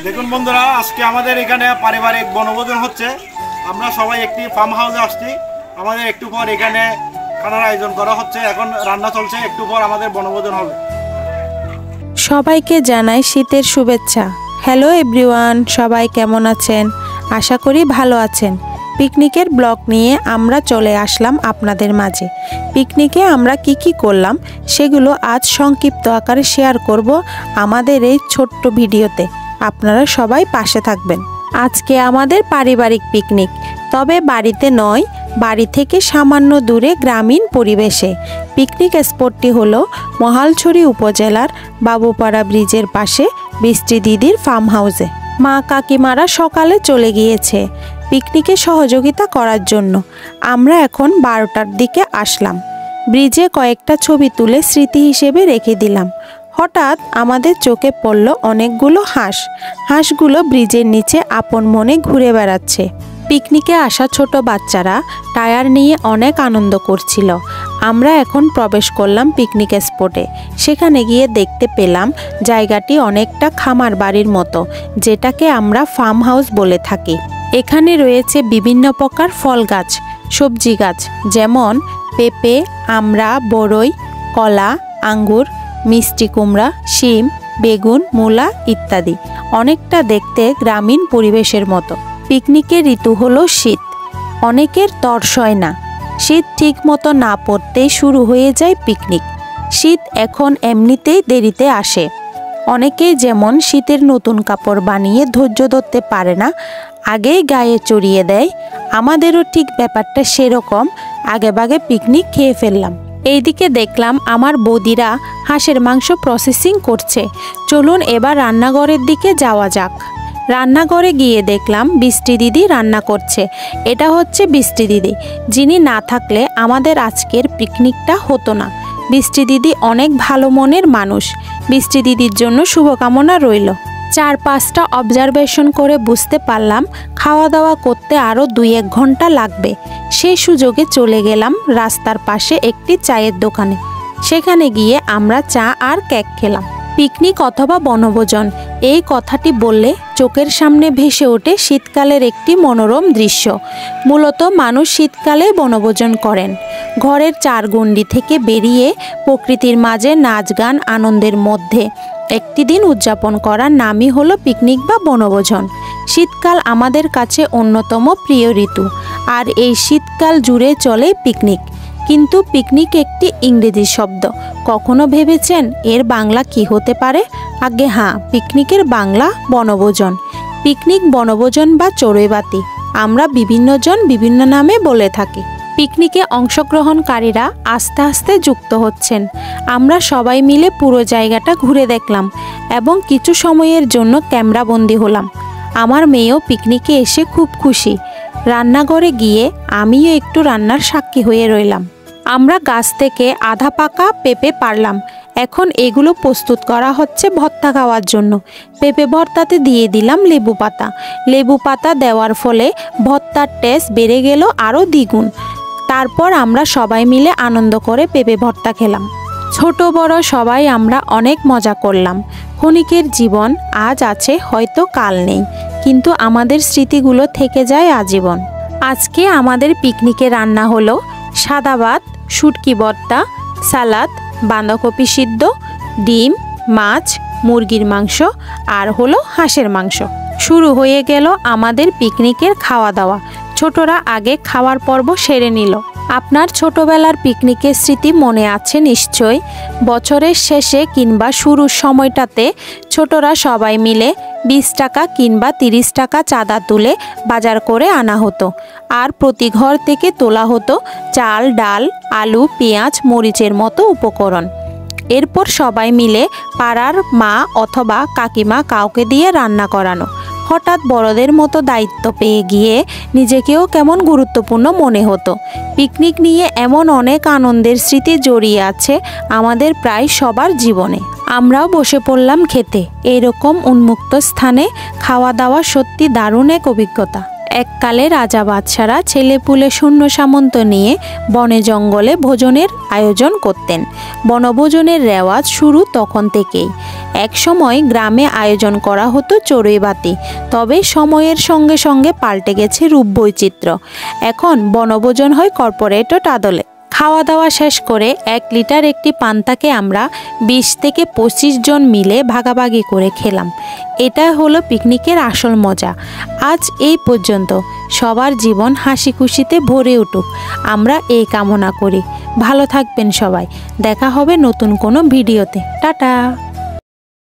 দেখুন বন্ধুরা, আজকে আমাদের এখানে পারিবারিক বনভোজন হচ্ছে। আমরা সবাই একটি ফার্ম হাউসে আসছি। আমাদের একটু পর এখানে খানার আয়োজন করা হচ্ছে, এখন রান্না চলছে, একটু পর আমাদের বনভোজন হবে। সবাইকে জানাই শীতের শুভেচ্ছা। হ্যালো এভরিওয়ান, সবাই কেমন আছেন? আশা করি ভালো আছেন। পিকনিকের ব্লগ নিয়ে আমরা চলে আসলাম আপনাদের মাঝে। পিকনিকে আমরা কি করলাম সেগুলো আজ সংক্ষিপ্ত আকারে শেয়ার করব আমাদের এই ছোট্ট ভিডিওতে। আপনারা সবাই পাশে থাকবেন। আজকে আমাদের পারিবারিক পিকনিক, তবে বাড়িতে নয়, বাড়ি থেকে সামান্য দূরে গ্রামীণ পরিবেশে। পিকনিক স্পটটি হলো মহালছড়ি উপজেলার বাবুপাড়া ব্রিজের পাশে বৃষ্টি দিদির ফার্ম হাউসে। মা কাকিমারা সকালে চলে গিয়েছে পিকনিকে সহযোগিতা করার জন্য। আমরা এখন 12টার দিকে আসলাম। ব্রিজে কয়েকটা ছবি তুলে স্মৃতি হিসেবে রেখে দিলাম। হঠাৎ আমাদের চোখে পড়ল অনেকগুলো হাঁসগুলো ব্রিজের নিচে আপন মনে ঘুরে বেড়াচ্ছে। পিকনিকে আসা ছোট বাচ্চারা টায়ার নিয়ে অনেক আনন্দ করছিল। আমরা এখন প্রবেশ করলাম পিকনিক স্পটে। সেখানে গিয়ে দেখতে পেলাম জায়গাটি অনেকটা খামার বাড়ির মতো, যেটাকে আমরা ফার্ম হাউস বলে থাকি। এখানে রয়েছে বিভিন্ন প্রকার ফল গাছ, সবজি গাছ, যেমন পেঁপে, আমড়া, বরই, কলা, আঙ্গুর, মিষ্টি কুমড়া, শিম, বেগুন, মূলা ইত্যাদি। অনেকটা দেখতে গ্রামীণ পরিবেশের মতো। পিকনিকের ঋতু হলো শীত। অনেকের তর সয় না। শীত ঠিক মতো না পড়তেই শুরু হয়ে যায় পিকনিক। শীত এখন এমনিতেই দেরিতে আসে। অনেকেই যেমন শীতের নতুন কাপড় বানিয়ে ধৈর্য ধরতে পারে না, আগেই গায়ে চড়িয়ে দেয়। আমাদেরও ঠিক ব্যাপারটা সেরকম। আগেভাগে পিকনিক খেয়ে ফেললাম। এইদিকে দেখলাম আমার বৌদিরা হাঁসের মাংস প্রসেসিং করছে। চলুন এবার রান্নাঘরের দিকে যাওয়া যাক। রান্নাঘরে গিয়ে দেখলাম বৃষ্টি দিদি রান্না করছে। এটা হচ্ছে বৃষ্টি দিদি, যিনি না থাকলে আমাদের আজকের পিকনিকটা হতো না। বৃষ্টি দিদি অনেক ভালো মনের মানুষ। বৃষ্টি দিদির জন্য শুভকামনা রইল। 4-5টা অবজারভেশন করে বুঝতে পারলাম খাওয়া দাওয়া করতে আরও 2-1 ঘন্টা লাগবে। সেই সুযোগে চলে গেলাম রাস্তার পাশে একটি চায়ের দোকানে। সেখানে গিয়ে আমরা চা আর কেক খেলাম। পিকনিক অথবা বনভোজন, এই কথাটি বললে চোখের সামনে ভেসে ওঠে শীতকালের একটি মনোরম দৃশ্য। মূলত মানুষ শীতকালে বনভোজন করেন। ঘরের 4 গণ্ডি থেকে বেরিয়ে প্রকৃতির মাঝে নাচ গান আনন্দের মধ্যে একটি দিন উদযাপন করার নামই হলো পিকনিক বা বনভোজন। শীতকাল আমাদের কাছে অন্যতম প্রিয় ঋতু, আর এই শীতকাল জুড়ে চলে পিকনিক। কিন্তু পিকনিক একটি ইংরেজি শব্দ। কখনো ভেবেছেন এর বাংলা কি হতে পারে? আগে হ্যাঁ, পিকনিকের বাংলা বনভোজন। পিকনিক, বনভোজন বা চড়ুইবাতি আমরা বিভিন্নজন বিভিন্ন নামে বলে থাকি। পিকনিকে অংশগ্রহণকারীরা আস্তে আস্তে যুক্ত হচ্ছেন। আমরা সবাই মিলে পুরো জায়গাটা ঘুরে দেখলাম এবং কিছু সময়ের জন্য ক্যামেরাবন্দি হলাম। আমার মেয়েও পিকনিকে এসে খুব খুশি। রান্নাঘরে গিয়ে আমিও একটু রান্নার সাক্ষী হয়ে রইলাম। আমরা গাছ থেকে আধা পাকা পেঁপে পারলাম। এখন এগুলো প্রস্তুত করা হচ্ছে ভর্তা খাওয়ার জন্য। পেঁপে ভর্তাতে দিয়ে দিলাম লেবু পাতা। লেবু পাতা দেওয়ার ফলে ভর্তার টেস্ট বেড়ে গেল আরও দ্বিগুণ। তারপর আমরা সবাই মিলে আনন্দ করে পেঁপে ভর্তা খেলাম। ছোট বড় সবাই আমরা অনেক মজা করলাম। ক্ষণিকের জীবন আজ আছে, হয়তো কাল নেই, কিন্তু আমাদের স্মৃতিগুলো থেকে যায় আজীবন। আজকে আমাদের পিকনিকে রান্না হলো সাদা ভাত, শুটকি ভর্তা, সালাদ, বাঁধাকপি সিদ্ধ, ডিম, মাছ, মুরগির মাংস আর হলো হাঁসের মাংস। শুরু হয়ে গেল আমাদের পিকনিকের খাওয়া দাওয়া। ছোটরা আগে খাওয়ার পর্ব সেরে নিল। আপনার ছোটবেলার পিকনিকের স্মৃতি মনে আছে নিশ্চয়। বছরের শেষে কিংবা শুরুর সময়টাতে ছোটরা সবাই মিলে 20 টাকা কিংবা 30 টাকা চাঁদা তুলে বাজার করে আনা হতো। আর প্রতি ঘর থেকে তোলা হতো চাল, ডাল, আলু, পেঁয়াজ, মরিচের মতো উপকরণ। এরপর সবাই মিলে পাড়ার মা অথবা কাকিমা কাউকে দিয়ে রান্না করানো। হঠাৎ বড়দের মতো দায়িত্ব পেয়ে গিয়ে নিজেকেও কেমন গুরুত্বপূর্ণ মনে হতো। পিকনিক নিয়ে এমন অনেক আনন্দের স্মৃতি জড়িয়ে আছে আমাদের প্রায় সবার জীবনে। আমরাও বসে পড়লাম খেতে। এরকম উন্মুক্ত স্থানে খাওয়া দাওয়া সত্যি দারুণ এক অভিজ্ঞতা। এককালে রাজা বাদশারা ছেলেপুলে শূন্য সামন্ত নিয়ে বনে জঙ্গলে ভোজনের আয়োজন করতেন। বনভোজনের রেওয়াজ শুরু তখন থেকেই। এক সময় গ্রামে আয়োজন করা হতো চড়ুইভাতি, তবে সময়ের সঙ্গে সঙ্গে পাল্টে গেছে রূপবৈচিত্র্য। এখন বনভোজন হয় কর্পোরেট আদলে। খাওয়া দাওয়া শেষ করে 1 লিটার একটি পান্তাকে আমরা 20 থেকে 25 জন মিলে ভাগাভাগি করে খেলাম। এটা হলো পিকনিকের আসল মজা। আজ এই পর্যন্ত। সবার জীবন হাসি খুশিতে ভরে উঠুক, আমরা এই কামনা করি। ভালো থাকবেন সবাই। দেখা হবে নতুন কোনো ভিডিওতে। টাটা।